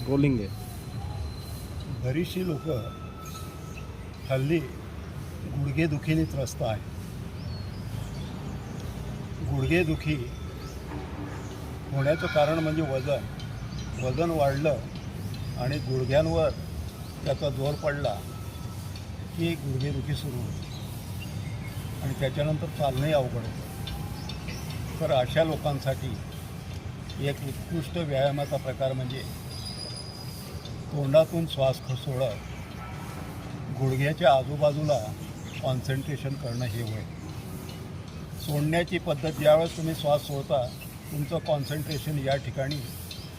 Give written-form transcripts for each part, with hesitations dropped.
Rolling आहे. बरीचशी लोक हल्ली गुडघेदुखीने त्रस्त आहे. गुडघेदुखी होण्याचं कारण म्हणजे वजन वाढलं आणि गुडघ्यांवर त्याचा जोर पडला की गुडघेदुखी सुरू होते आणि त्याच्यानंतर चालणंही अवघड होतं. तर अशा लोकांसाठी एक उत्कृष्ट व्यायामाचा प्रकार म्हणजे तोंडातून श्वास सोडत गुडघ्याच्या आजूबाजूला कॉन्सन्ट्रेशन करणं हे होय. सोडण्याची पद्धत ज्यावेळेस तुम्ही श्वास सोडता तुमचं कॉन्सन्ट्रेशन या ठिकाणी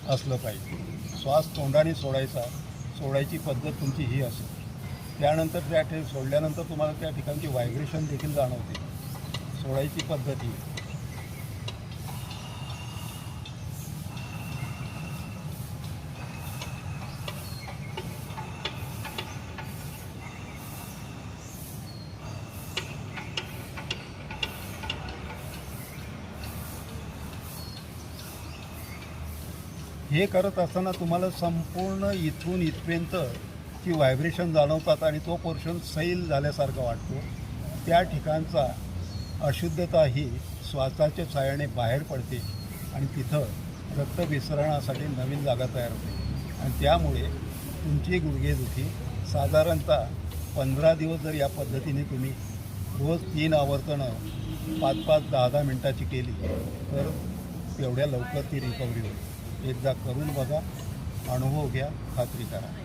असलं पाहिजे. श्वास तोंडाने सोडायची पद्धत तुमची ही असेल. त्यानंतर सोडल्यानंतर तुम्हाला त्या ठिकाणची व्हायब्रेशन देखील जाणवते. सोडायची पद्धत ही. हे करत असताना तुम्हाला संपूर्ण इथून इथपर्यंत ची व्हायब्रेशन जाणवतात आणि तो पोर्शन सैल झाल्यासारखा वाटतो. त्या ठिकाणचा अशुद्धता ही श्वासाच्या साहाय्याने बाहेर पडते आणि तिथं रक्तभिसरणासाठी नवीन जागा तयार होते आणि त्यामुळे तुमची गुडघेदुखी साधारणतः 15 दिवस जर या पद्धतीने तुम्ही रोज 3 आवर्तनं 5-5, 10-10 मिनटाची केली तर तेवढ्या लवकर ती रिकव्हरी होईल. एकदा करून बघा, अनुभव घ्या, खात्री करा.